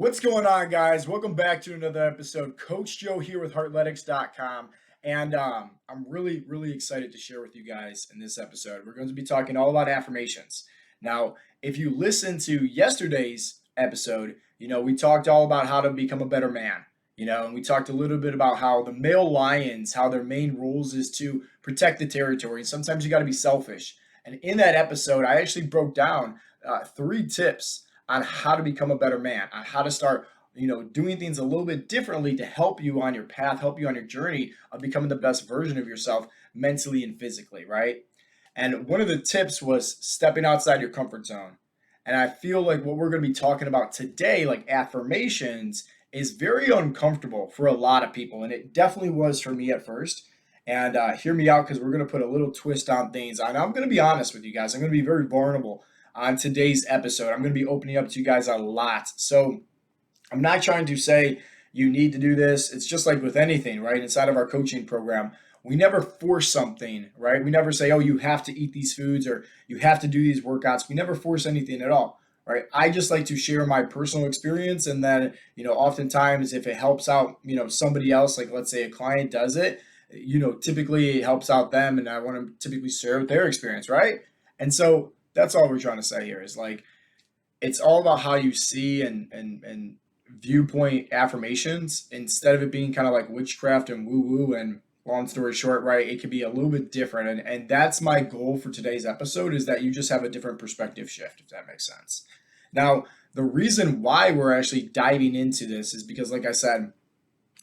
What's going on, guys? Welcome back to another episode. Coach Joe here with Heartletics.com. And I'm really excited to share with you guys in this episode. We're going to be talking all about affirmations. Now, if you listen to yesterday's episode, we talked all about how to become a better man, and we talked a little bit about how the male lions, how their main roles is to protect the territory. And sometimes you got to be selfish. And in that episode, I actually broke down 3 tips on how to become a better man, on how to start, doing things a little bit differently to help you on your path, help you on your journey of becoming the best version of yourself mentally and physically, right? And one of the tips was stepping outside your comfort zone. And I feel like what we're going to be talking about today, like affirmations, is very uncomfortable for a lot of people. And it definitely was for me at first. And hear me out because we're going to put a little twist on things. And I'm going to be honest with you guys. I'm going to be very vulnerable on today's episode. I'm going to be opening up to you guys a lot. So I'm not trying to say you need to do this. It's just like with anything, right? Inside of our coaching program, we never force something, right? We never say, oh, you have to eat these foods or you have to do these workouts. We never force anything at all, right? I just like to share my personal experience. And then, oftentimes if it helps out, somebody else, like let's say a client does it, typically it helps out them. And I want to typically share their experience, right? And so that's all we're trying to say here is like, it's all about how you see and viewpoint affirmations instead of it being kind of like witchcraft and woo woo. And long story short, right, it can be a little bit different. And that's my goal for today's episode is that you just have a different perspective shift, if that makes sense. Now, the reason why we're actually diving into this is because, like I said,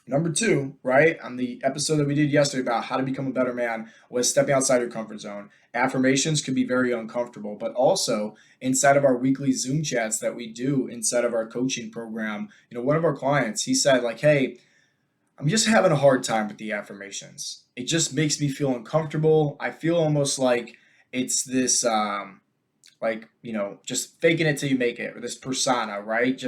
number 2, right, on the episode that we did yesterday about how to become a better man was stepping outside your comfort zone. Affirmations can be very uncomfortable, but also inside of our weekly Zoom chats that we do inside of our coaching program, one of our clients, he said like, hey, I'm just having a hard time with the affirmations. It just makes me feel uncomfortable. I feel almost like it's this, just faking it till you make it, or this persona, right?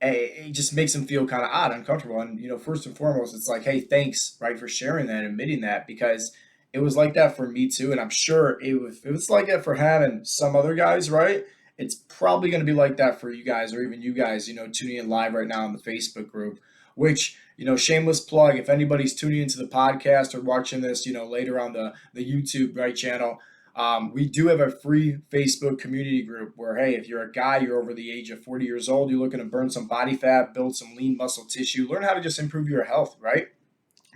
It just makes them feel kind of odd, uncomfortable. And, first and foremost, it's like, hey, thanks, right, for sharing that, admitting that, because it was like that for me too. And I'm sure if it's like that for him and some other guys, right, it's probably going to be like that for you guys, or even you guys, tuning in live right now in the Facebook group, which, shameless plug, if anybody's tuning into the podcast or watching this, later on the YouTube, right, channel, we do have a free Facebook community group where, hey, if you're a guy, you're over the age of 40 years old, you're looking to burn some body fat, build some lean muscle tissue, learn how to just improve your health, right?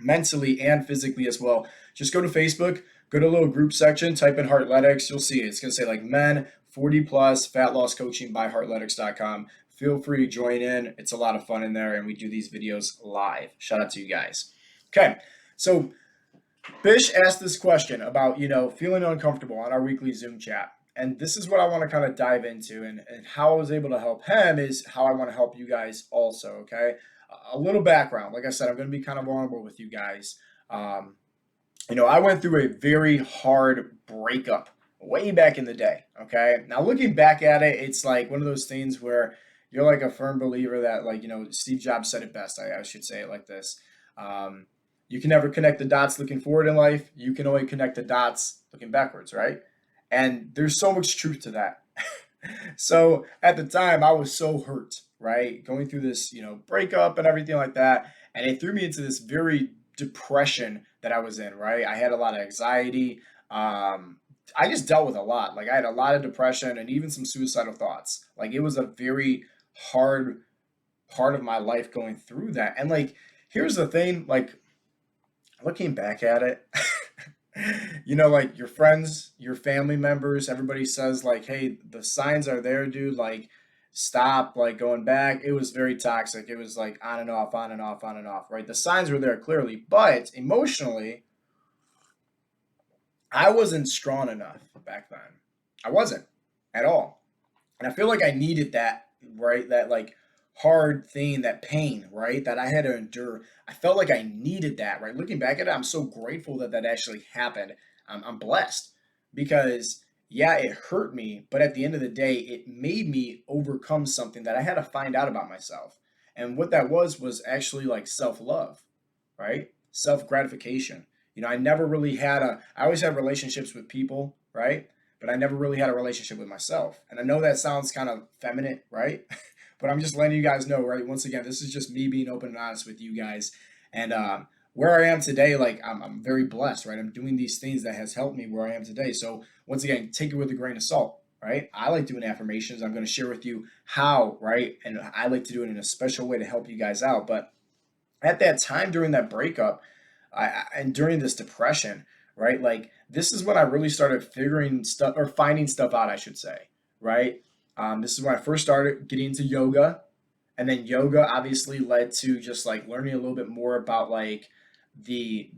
Mentally and physically as well. Just go to Facebook, go to a little group section, type in Heartletics. You'll see it. It's going to say like men 40 plus fat loss coaching by Heartletics.com. Feel free to join in. It's a lot of fun in there, and we do these videos live. Shout out to you guys. Okay, so Bish asked this question about, feeling uncomfortable on our weekly Zoom chat. And this is what I want to kind of dive into, and how I was able to help him is how I want to help you guys also, okay? A little background. Like I said, I'm going to be kind of vulnerable with you guys. I went through a very hard breakup way back in the day, okay? Now, looking back at it, it's like one of those things where you're like a firm believer that, like, Steve Jobs said it best. I should say it like this. You can never connect the dots looking forward in life. You can only connect the dots looking backwards, right? And there's so much truth to that. So at the time, I was so hurt, right? Going through this, breakup and everything like that. And it threw me into this very depression that I was in, right? I had a lot of anxiety. I just dealt with a lot. Like I had a lot of depression and even some suicidal thoughts. Like it was a very hard part of my life going through that. And like, here's the thing, like, looking back at it, like your friends, your family members, everybody says like, hey, the signs are there, dude. Like, stop, like going back. It was very toxic. It was like on and off, on and off, on and off, right? The signs were there clearly, but emotionally, I wasn't strong enough back then. I wasn't at all. And I feel like I needed that, right? That like hard thing, that pain, right? That I had to endure. I felt like I needed that, right? Looking back at it, I'm so grateful that that actually happened. I'm blessed because, yeah, it hurt me, but at the end of the day, it made me overcome something that I had to find out about myself. And what that was actually like self-love, right? Self-gratification. I never really I always had relationships with people, right? But I never really had a relationship with myself. And I know that sounds kind of feminine, right? but I'm just letting you guys know, right? Once again, this is just me being open and honest with you guys. And where I am today, like I'm very blessed, right? I'm doing these things that has helped me where I am today. So once again, take it with a grain of salt, right? I like doing affirmations. I'm going to share with you how, right? And I like to do it in a special way to help you guys out. But at that time during that breakup, and during this depression, right? Like this is when I really started figuring stuff or finding stuff out, I should say, right? This is when I first started getting into yoga, and then yoga obviously led to just like learning a little bit more about like the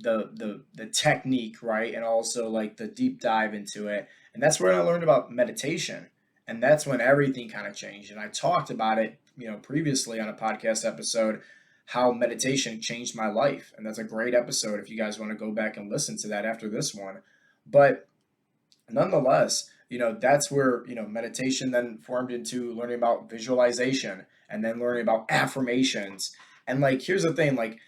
technique, right? And also like the deep dive into it. And that's where I learned about meditation. And that's when everything kind of changed. And I talked about it, previously on a podcast episode, how meditation changed my life. And that's a great episode if you guys want to go back and listen to that after this one. But nonetheless, that's where, meditation then formed into learning about visualization and then learning about affirmations. And like, here's the thing, like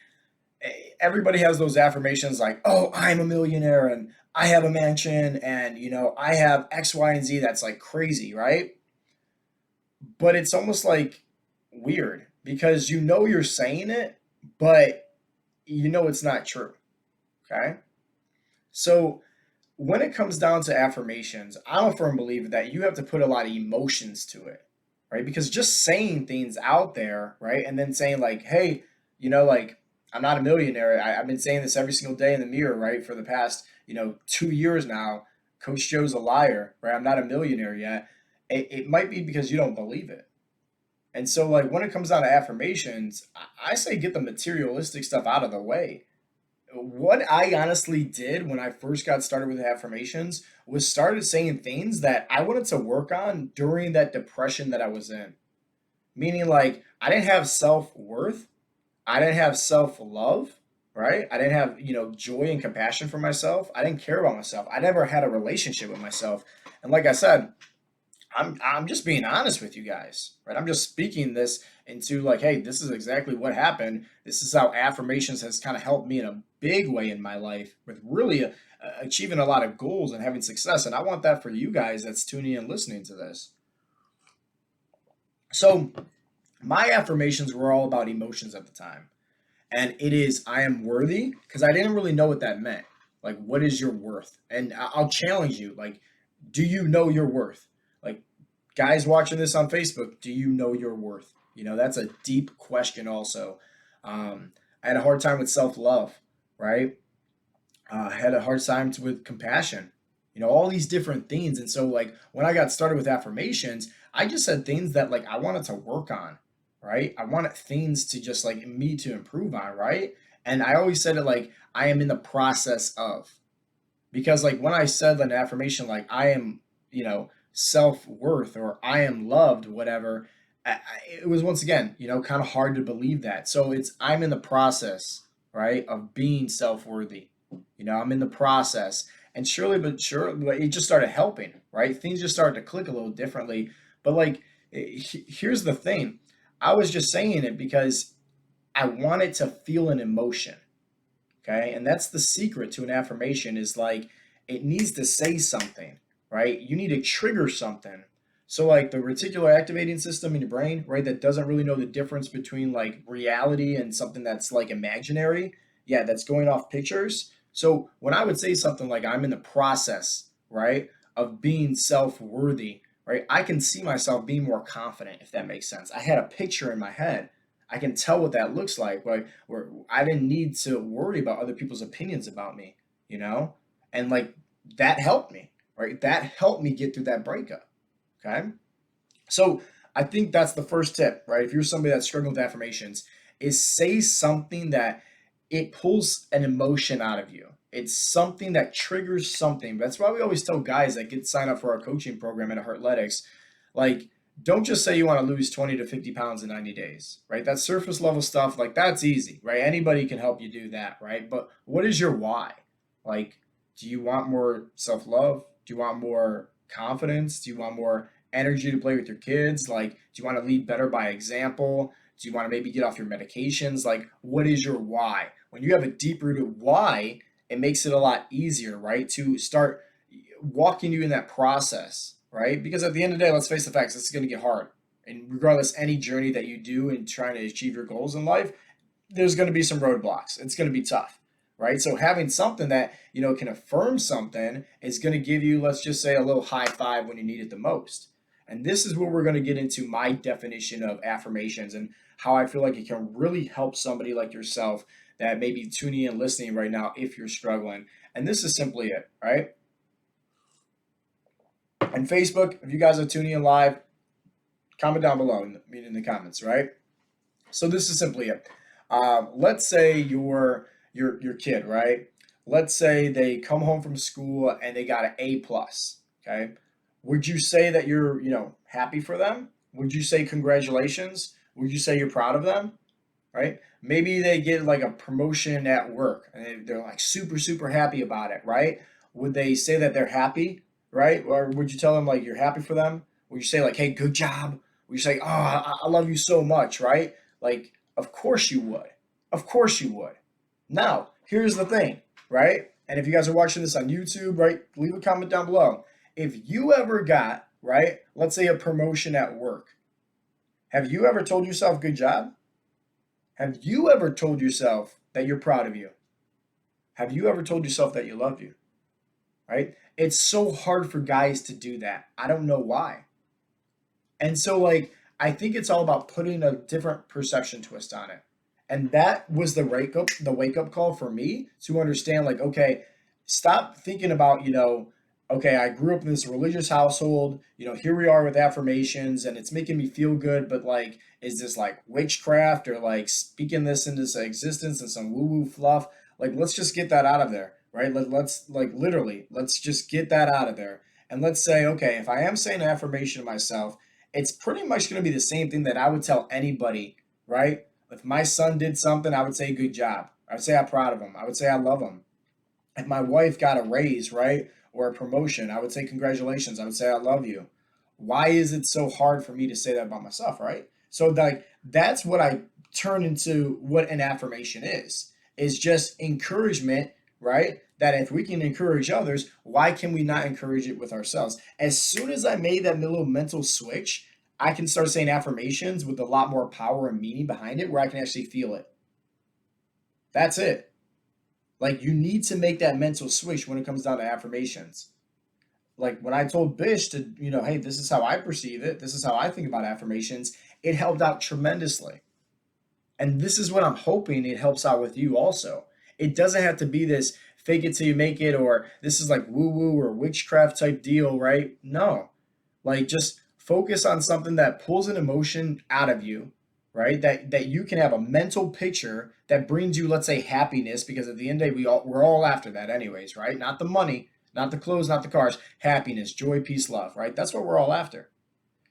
everybody has those affirmations like, oh, I'm a millionaire and I have a mansion and, I have X, Y, and Z. That's like crazy, right? But it's almost like weird because you're saying it, but it's not true. Okay. So when it comes down to affirmations, I'm a firm believer that you have to put a lot of emotions to it, right? Because just saying things out there, right? And then saying like, hey, like I'm not a millionaire. I've been saying this every single day in the mirror, right? For the past, 2 years now, Coach Joe's a liar, right? I'm not a millionaire yet. It might be because you don't believe it. And so like when it comes down to affirmations, I say get the materialistic stuff out of the way. What I honestly did when I first got started with affirmations was started saying things that I wanted to work on during that depression that I was in. Meaning like I didn't have self-worth, I didn't have self-love, right? I didn't have, joy and compassion for myself. I didn't care about myself. I never had a relationship with myself. And like I said, I'm just being honest with you guys, right? I'm just speaking this into like, hey, this is exactly what happened. This is how affirmations has kind of helped me in a big way in my life with really achieving a lot of goals and having success. And I want that for you guys that's tuning in and listening to this. So my affirmations were all about emotions at the time. And it is, I am worthy, because I didn't really know what that meant. Like, what is your worth? And I'll challenge you, like, do you know your worth? Like, guys watching this on Facebook, do you know your worth? That's a deep question also. I had a hard time with self-love, right? I had a hard time with compassion, all these different things. And so like when I got started with affirmations, I just said things that like I wanted to work on, right? I wanted things to just like me to improve on, right? And I always said it like I am in the process of, because like when I said an affirmation like I am, self-worth or I am loved, whatever, it was once again, kind of hard to believe that. So it's I'm in the process, right, of being self-worthy. I'm in the process. And surely, but sure, like, it just started helping, right? Things just started to click a little differently. But like, here's the thing. I was just saying it because I wanted to feel an emotion. Okay. And that's the secret to an affirmation is like, it needs to say something, right? You need to trigger something. So like the reticular activating system in your brain, right, that doesn't really know the difference between like reality and something that's like imaginary. Yeah, that's going off pictures. So when I would say something like I'm in the process, right, of being self-worthy, right, I can see myself being more confident, if that makes sense. I had a picture in my head. I can tell what that looks like, right? Where I didn't need to worry about other people's opinions about me, and like that helped me, right? That helped me get through that breakup. Okay. So I think that's the first tip, right? If you're somebody that's struggling with affirmations, is say something that it pulls an emotion out of you. It's something that triggers something. That's why we always tell guys that get signed up for our coaching program at Heartletics, like, don't just say you want to lose 20 to 50 pounds in 90 days, right? That's surface level stuff. Like that's easy, right? Anybody can help you do that, right? But what is your why? Like, do you want more self-love? Do you want more confidence? Do you want more energy to play with your kids? Like, do you want to lead better by example? Do you want to maybe get off your medications? Like, what is your why? When you have a deep rooted why, it makes it a lot easier, right? To start walking you in that process, right? Because at the end of the day, let's face the facts, this is going to get hard. And regardless, any journey that you do in trying to achieve your goals in life, there's going to be some roadblocks. It's going to be tough, right? So having something that, can affirm something is going to give you, let's just say, a little high five when you need it the most. And this is where we're going to get into my definition of affirmations and how I feel like it can really help somebody like yourself that may be tuning in and listening right now if you're struggling. And this is simply it, right? And Facebook, if you guys are tuning in live, comment down below in the comments, right? So this is simply it. Let's say your kid, right? Let's say they come home from school and they got an A plus. Okay, would you say that you're happy for them? Would you say congratulations? Would you say you're proud of them? Right? Maybe they get like a promotion at work and they're like super happy about it, right? Would they say that they're happy, right? Or would you tell them like you're happy for them? Would you say like, hey, good job? Would you say, oh, I love you so much, right? Like, of course you would. Of course you would. Now, here's the thing, right? And if you guys are watching this on YouTube, right, leave a comment down below. If you ever got, right, let's say a promotion at work, have you ever told yourself good job? Have you ever told yourself that you're proud of you? Have you ever told yourself that you love you? Right? It's so hard for guys to do that. I don't know why. And so, like, I think it's all about putting a different perception twist on it. And that was the wake up call for me to understand, like, okay, stop thinking about, okay, I grew up in this religious household, here we are with affirmations and it's making me feel good, but like, is this like witchcraft or like speaking this into existence and some woo-woo fluff? Like, let's just get that out of there, right? Let's like literally, let's just get that out of there. And let's say, okay, if I am saying an affirmation to myself, it's pretty much going to be the same thing that I would tell anybody, right? If my son did something, I would say good job. I would say I'm proud of him. I would say I love him. If my wife got a raise, right, or a promotion, I would say congratulations. I would say I love you. Why is it so hard for me to say that about myself, right? So like that's what I turn into what an affirmation is just encouragement, right? That if we can encourage others, why can we not encourage it with ourselves? As soon as I made that little mental switch, I can start saying affirmations with a lot more power and meaning behind it where I can actually feel it. That's it. Like, you need to make that mental switch when it comes down to affirmations. Like when I told Bish to, hey, this is how I perceive it. This is how I think about affirmations. It helped out tremendously. And this is what I'm hoping it helps out with you also. It doesn't have to be this fake it till you make it, or this is like woo woo or witchcraft type deal, right? No. Like, just focus on something that pulls an emotion out of you, right? That you can have a mental picture that brings you, let's say, happiness, because at the end of the day, we're all after that anyways, right? Not the money, not the clothes, not the cars, happiness, joy, peace, love, right? That's what we're all after.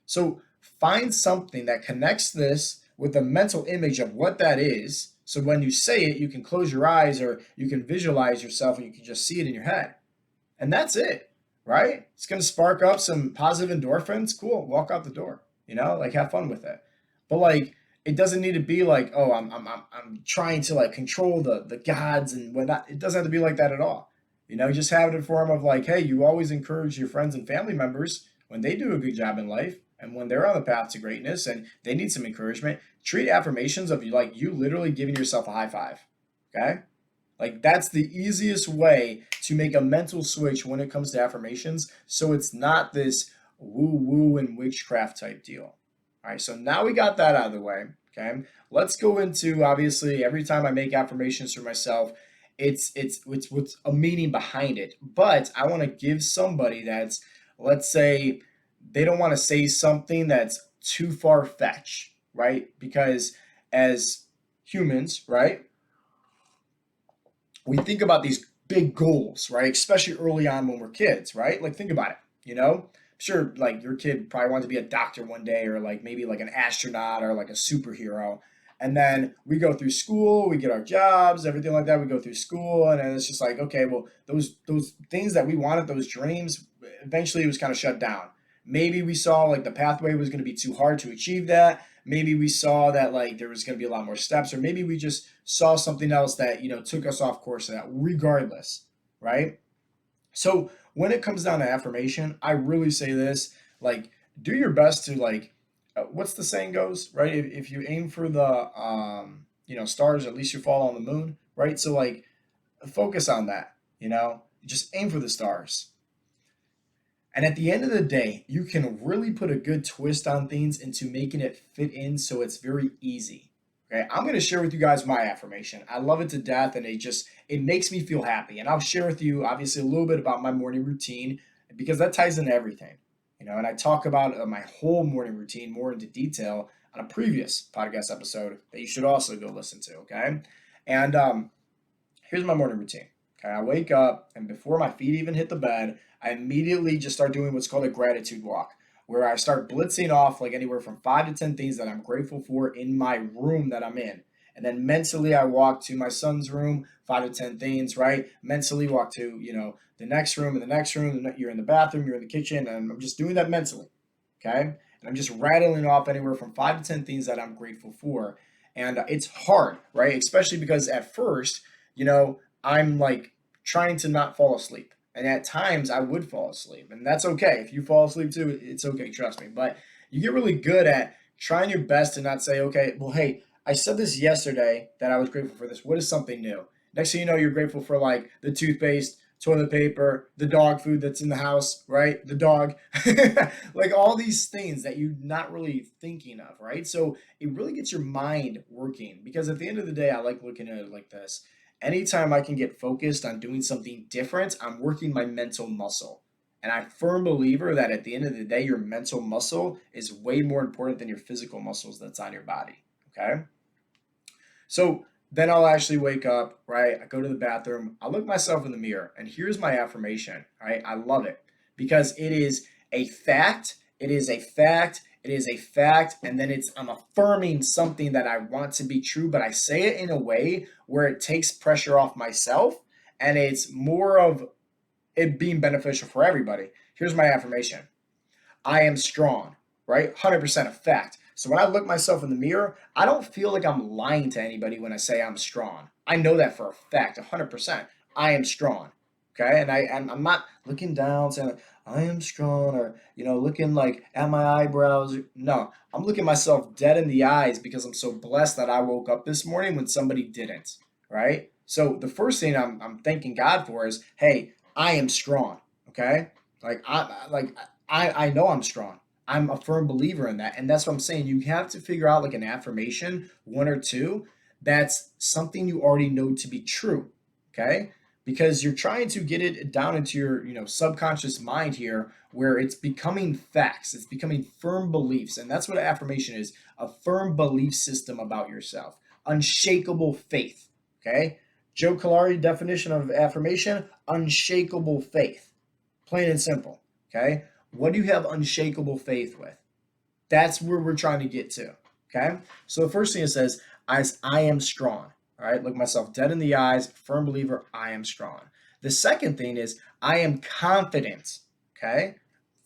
So find something that connects this with a mental image of what that is. So when you say it, you can close your eyes or you can visualize yourself and you can just see it in your head. And that's it, right? It's going to spark up some positive endorphins. Cool. Walk out the door, like have fun with it. But like, it doesn't need to be like, oh, I'm trying to like control the gods and whatnot. It doesn't have to be like that at all. Just have it in form of like, hey, you always encourage your friends and family members when they do a good job in life and when they're on the path to greatness and they need some encouragement. Treat affirmations of you literally giving yourself a high five. Okay? Like, that's the easiest way to make a mental switch when it comes to affirmations. So it's not this woo-woo and witchcraft type deal. All right, so now we got that out of the way. Okay, let's go into, obviously, every time I make affirmations for myself, it's what's a meaning behind it. But I want to give somebody that's, let's say, they don't want to say something that's too far-fetched, right? Because as humans, right, we think about these big goals, right? Especially early on when we're kids, right? Like, think about it, Sure, like your kid probably wanted to be a doctor one day, or like maybe like an astronaut or like a superhero. And then we go through school, we get our jobs, everything like that. We go through school, and then it's just like, okay, well, those things that we wanted, those dreams, eventually it was kind of shut down. Maybe we saw like the pathway was going to be too hard to achieve that. Maybe we saw that like there was going to be a lot more steps, or maybe we just saw something else that, took us off course of that, regardless, right? So when it comes down to affirmation, I really say this, like, do your best to like what's the saying goes, right? If you aim for the stars, at least you fall on the moon, right? So like focus on that, just aim for the stars. And at the end of the day, you can really put a good twist on things into making it fit in so it's very easy. Okay, I'm going to share with you guys my affirmation. I love it to death, and it makes me feel happy. And I'll share with you obviously a little bit about my morning routine because that ties into everything. And I talk about my whole morning routine more into detail on a previous podcast episode that you should also go listen to, okay? And here's my morning routine. Okay, I wake up, and before my feet even hit the bed, I immediately just start doing what's called a gratitude walk, where I start blitzing off like anywhere from 5 to 10 things that I'm grateful for in my room that I'm in. And then mentally, I walk to my son's room, 5 to 10 things, right? Mentally, walk to, the next room and the next room. You're in the bathroom, you're in the kitchen, and I'm just doing that mentally, okay? And I'm just rattling off anywhere from 5 to 10 things that I'm grateful for. And it's hard, right? Especially because at first, I'm like trying to not fall asleep. And at times I would fall asleep. And that's okay. If you fall asleep too, it's okay, trust me. But you get really good at trying your best to not say, okay, well, hey, I said this yesterday that I was grateful for this. What is something new? Next thing you know, you're grateful for like the toothpaste, toilet paper, the dog food that's in the house, right? The dog, like all these things that you're not really thinking of, right? So it really gets your mind working because at the end of the day, I like looking at it like this. Anytime I can get focused on doing something different, I'm working my mental muscle. And I'm a firm believer that at the end of the day, your mental muscle is way more important than your physical muscles that's on your body. Okay. So then I'll actually wake up, right? I go to the bathroom, I look myself in the mirror, and here's my affirmation, right? I love it because it is a fact. It is a fact. It is a fact. And then I'm affirming something that I want to be true, but I say it in a way where it takes pressure off myself and it's more of it being beneficial for everybody. Here's my affirmation. I am strong, right? 100% a fact. So when I look myself in the mirror, I don't feel like I'm lying to anybody when I say I'm strong. I know that for a fact, 100%. I am strong, okay? And I'm not looking down saying like, I am strong or, looking like at my eyebrows. No, I'm looking myself dead in the eyes because I'm so blessed that I woke up this morning when somebody didn't, right? So the first thing I'm thanking God for is, hey, I am strong, okay? I know I'm strong. I'm a firm believer in that. And that's what I'm saying. You have to figure out like an affirmation, one or two, that's something you already know to be true. Okay. Because you're trying to get it down into your, subconscious mind here where it's becoming facts. It's becoming firm beliefs. And that's what an affirmation is, a firm belief system about yourself. Unshakable faith. Okay. Joe Callari definition of affirmation, unshakable faith. Plain and simple. Okay. What do you have unshakable faith with? That's where we're trying to get to. Okay. So the first thing it says, I am strong. All right. Look myself dead in the eyes, firm believer, I am strong. The second thing is, I am confident. Okay.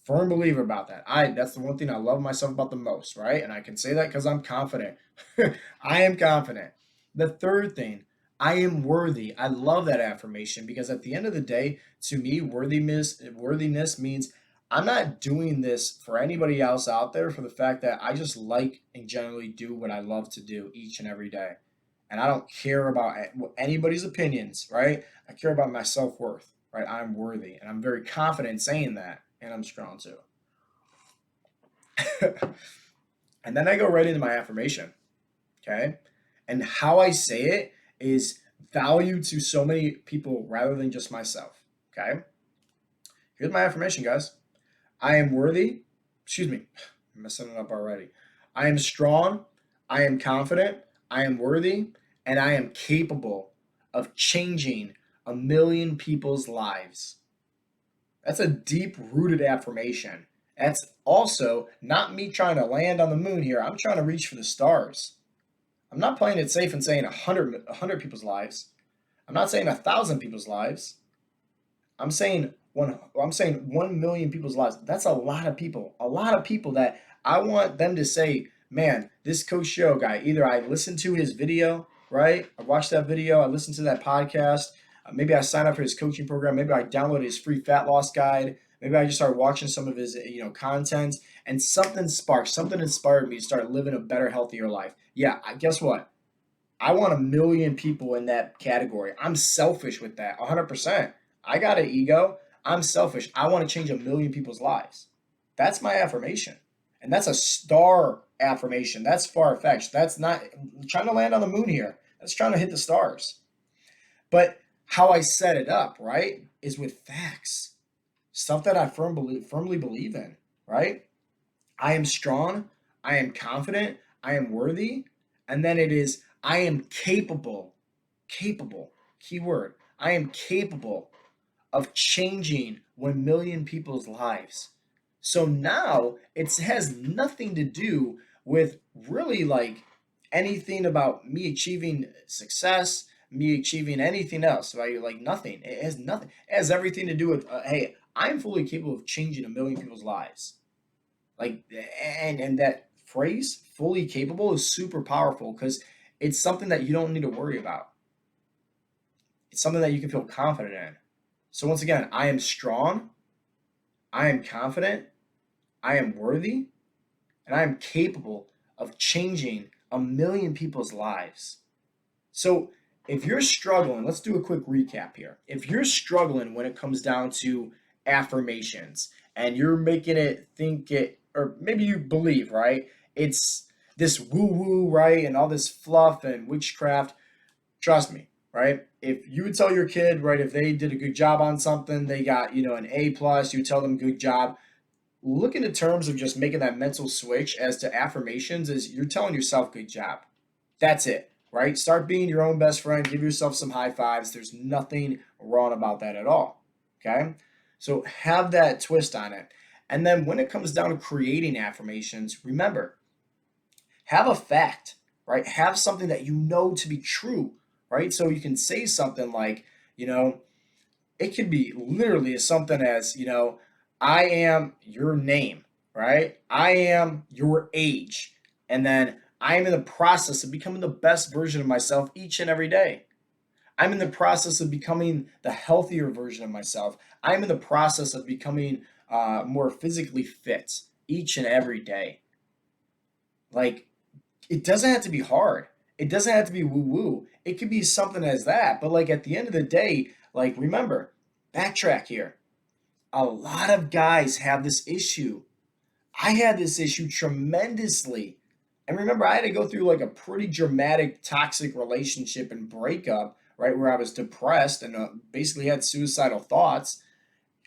Firm believer about that. That's the one thing I love myself about the most, right? And I can say that because I'm confident. I am confident. The third thing, I am worthy. I love that affirmation because at the end of the day, to me, worthiness means I'm not doing this for anybody else out there for the fact that I just like and generally do what I love to do each and every day. And I don't care about anybody's opinions, right? I care about my self-worth, right? I'm worthy. And I'm very confident saying that. And I'm strong too. And then I go right into my affirmation. Okay. And how I say it is value to so many people rather than just myself. Okay. Here's my affirmation, guys. I am worthy. Excuse me. I'm messing it up already. I am strong. I am confident. I am worthy. And I am capable of changing 1,000,000 people's lives. That's a deep rooted affirmation. That's also not me trying to land on the moon here. I'm trying to reach for the stars. I'm not playing it safe and saying 100 people's lives. I'm not saying 1,000 people's lives. I'm saying 1,000,000 people's lives. That's a lot of people. A lot of people that I want them to say, man, this Coach Joe guy, either I listened to his video, right? I watched that video. I listened to that podcast. Maybe I signed up for his coaching program. Maybe I downloaded his free fat loss guide. Maybe I just started watching some of his, content, and something sparked, something inspired me to start living a better, healthier life. Yeah, guess what? I want a million people in that category. I'm selfish with that, 100%. I got an ego. I'm selfish. I want to change a million people's lives. That's my affirmation. And that's a star affirmation. That's far fetched. That's not trying to land on the moon here. That's trying to hit the stars. But how I set it up, right, is with facts, stuff that I firmly believe in, right? I am strong, I am confident, I am worthy, and then it is I am capable, keyword, I am capable of changing 1 million people's lives. So now it has nothing to do with really like anything about me achieving success, me achieving anything else, right? Like nothing. It has nothing. It has everything to do with, hey, I'm fully capable of changing 1 million people's lives. Like, and that phrase, fully capable, is super powerful because it's something that you don't need to worry about. It's something that you can feel confident in. So once again, I am strong, I am confident, I am worthy, and I am capable of changing 1 million people's lives. So if you're struggling, let's do a quick recap here. If you're struggling when it comes down to affirmations and you're making it think it, or maybe you believe, right? It's this woo woo, right? And all this fluff and witchcraft. Trust me, right? If you would tell your kid, right, if they did a good job on something, they got, an A plus, you tell them good job. Look into terms of just making that mental switch as to affirmations is you're telling yourself good job. That's it, right? Start being your own best friend. Give yourself some high fives. There's nothing wrong about that at all. Okay? So have that twist on it. And then when it comes down to creating affirmations, remember, have a fact, right? Have something that you know to be true, right? So you can say something like, it could be literally something as, I am your name, right? I am your age. And then I am in the process of becoming the best version of myself each and every day. I'm in the process of becoming the healthier version of myself. I'm in the process of becoming more physically fit each and every day. Like, it doesn't have to be hard. It doesn't have to be woo woo. It could be something as that. But like at the end of the day, like remember, backtrack here. A lot of guys have this issue. I had this issue tremendously. And remember, I had to go through like a pretty dramatic toxic relationship and breakup, right? Where I was depressed and basically had suicidal thoughts.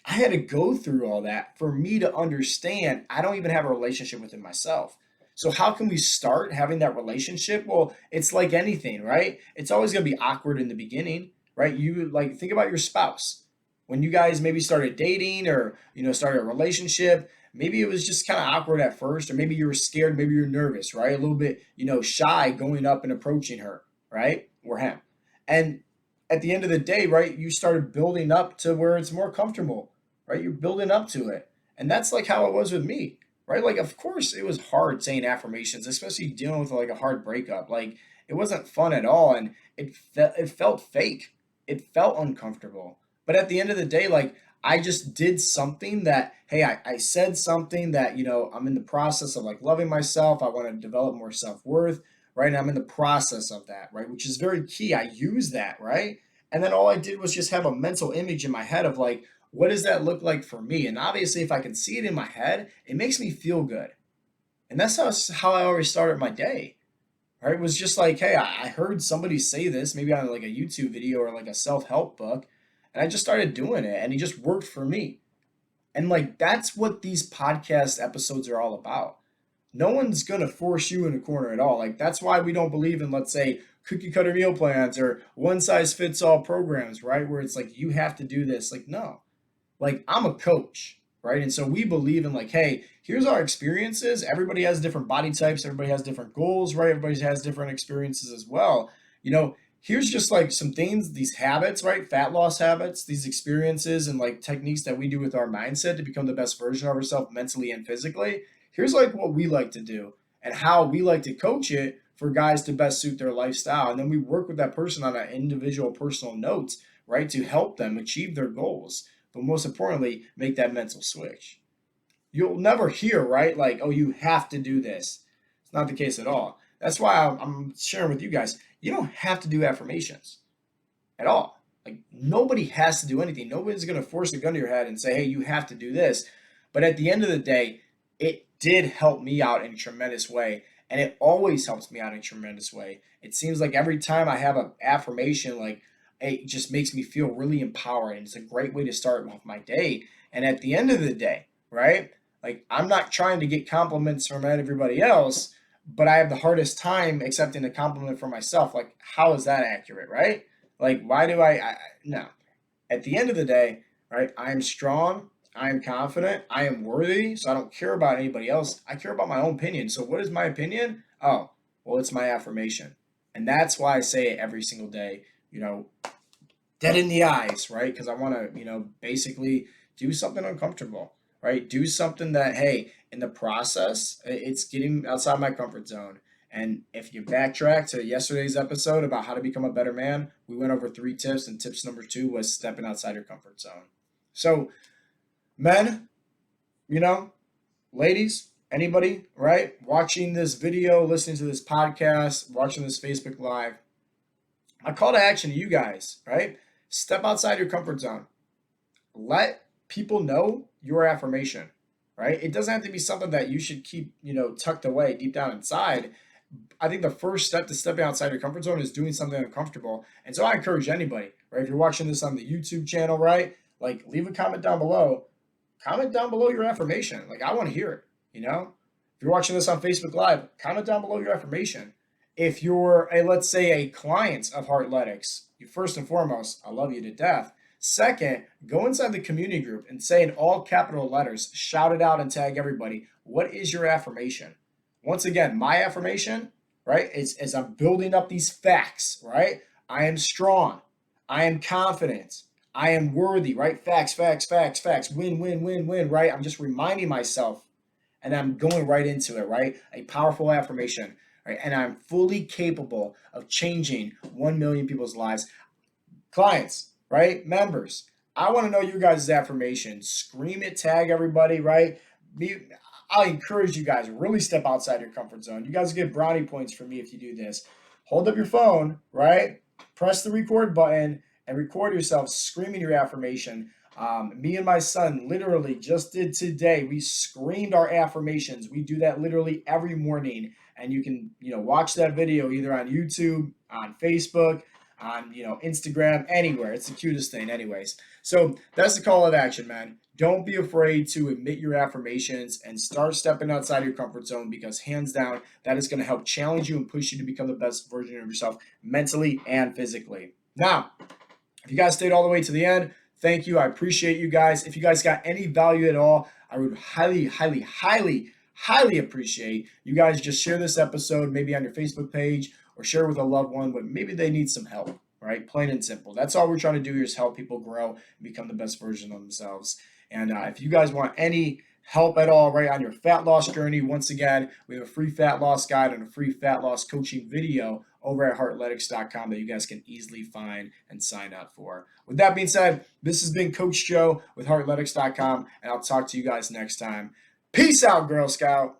I had to go through all that for me to understand I don't even have a relationship within myself. So how can we start having that relationship? Well, it's like anything, right? It's always going to be awkward in the beginning, right? You like think about your spouse. When you guys maybe started dating or, started a relationship, maybe it was just kind of awkward at first or maybe you were scared, maybe you're nervous, right? A little bit, shy going up and approaching her, right? Or him. And at the end of the day, right, you started building up to where it's more comfortable, right? You're building up to it. And that's like how it was with me, right? Like, of course, it was hard saying affirmations, especially dealing with like a hard breakup. Like, it wasn't fun at all. And it felt fake. It felt uncomfortable. But at the end of the day, like, I just did something that, hey, I said something that, I'm in the process of like loving myself. I want to develop more self worth, right? And I'm in the process of that, right? Which is very key. I use that, right? And then all I did was just have a mental image in my head of like, what does that look like for me? And obviously, if I can see it in my head, it makes me feel good. And that's how I always started my day, right? It was just like, hey, I heard somebody say this, maybe on like a YouTube video or like a self help book, and I just started doing it, and it just worked for me. And like, that's what these podcast episodes are all about. No one's going to force you in a corner at all. Like, that's why we don't believe in, let's say, cookie cutter meal plans or one size fits all programs, right? Where it's like, you have to do this. Like, no, like I'm a coach, right? And so we believe in like, hey, here's our experiences. Everybody has different body types. Everybody has different goals, right? Everybody has different experiences as well. Here's just like some things, these habits, right? Fat loss habits, these experiences and like techniques that we do with our mindset to become the best version of ourselves mentally and physically. Here's like what we like to do and how we like to coach it for guys to best suit their lifestyle. And then we work with that person on an individual personal notes, right? To help them achieve their goals but most importantly, make that mental switch. You'll never hear, right? Like, oh, you have to do this. It's not the case at all. That's why I'm sharing with you guys. You don't have to do affirmations at all. Like, nobody has to do anything. Nobody's going to force a gun to your head and say, hey, you have to do this. But at the end of the day, it did help me out in a tremendous way. And it always helps me out in a tremendous way. It seems like every time I have an affirmation, like, it just makes me feel really empowered. And it's a great way to start off my day. And at the end of the day, right? Like, I'm not trying to get compliments from everybody else, but I have the hardest time accepting a compliment from myself. Like, how is that accurate, right? Like, why do no. At the end of the day, right, I am strong, I am confident, I am worthy, so I don't care about anybody else. I care about my own opinion. So what is my opinion? Oh, well, it's my affirmation. And that's why I say it every single day, dead in the eyes, right? Because I want to, basically do something uncomfortable, right? Do something that, hey, in the process, it's getting outside my comfort zone. And if you backtrack to yesterday's episode about how to become a better man, we went over 3 tips, and tips number 2 was stepping outside your comfort zone. So, men, ladies, anybody, right, watching this video, listening to this podcast, watching this Facebook Live, my call to action to you guys, right? Step outside your comfort zone. Let people know your affirmation, right? It doesn't have to be something that you should keep, tucked away deep down inside. I think the first step to stepping outside your comfort zone is doing something uncomfortable. And so I encourage anybody, right? If you're watching this on the YouTube channel, right? Like, leave a comment down below. Comment down below your affirmation. Like, I want to hear it, If you're watching this on Facebook Live, comment down below your affirmation. If you're let's say a client of Heartletics, you first and foremost, I love you to death. Second, go inside the community group and say in all capital letters, shout it out and tag everybody, what is your affirmation? Once again, my affirmation, right, is as I'm building up these facts, right? I am strong. I am confident. I am worthy, right? Facts, facts, facts, facts. Win, win, win, win, right? I'm just reminding myself, and I'm going right into it, right? A powerful affirmation, right? And I'm fully capable of changing 1 million people's lives. Clients, right? Members, I want to know you guys' affirmation. Scream it, tag everybody, right? I encourage you guys, really step outside your comfort zone. You guys get brownie points for me if you do this. Hold up your phone, right? Press the record button and record yourself screaming your affirmation. Me and my son literally just did today. We screamed our affirmations. We do that literally every morning. And you can, watch that video either on YouTube, on Facebook, on, Instagram, anywhere. It's the cutest thing anyways. So that's the call of action, man. Don't be afraid to admit your affirmations and start stepping outside your comfort zone, because hands down, that is going to help challenge you and push you to become the best version of yourself mentally and physically. Now, if you guys stayed all the way to the end, thank you. I appreciate you guys. If you guys got any value at all, I would highly, highly, highly, highly appreciate you guys just share this episode maybe on your Facebook page or share with a loved one, but maybe they need some help, right? Plain and simple. That's all we're trying to do here is help people grow and become the best version of themselves. And if you guys want any help at all, right, on your fat loss journey, once again, we have a free fat loss guide and a free fat loss coaching video over at heartletics.com that you guys can easily find and sign up for. With that being said, this has been Coach Joe with heartletics.com, and I'll talk to you guys next time. Peace out, Girl Scout.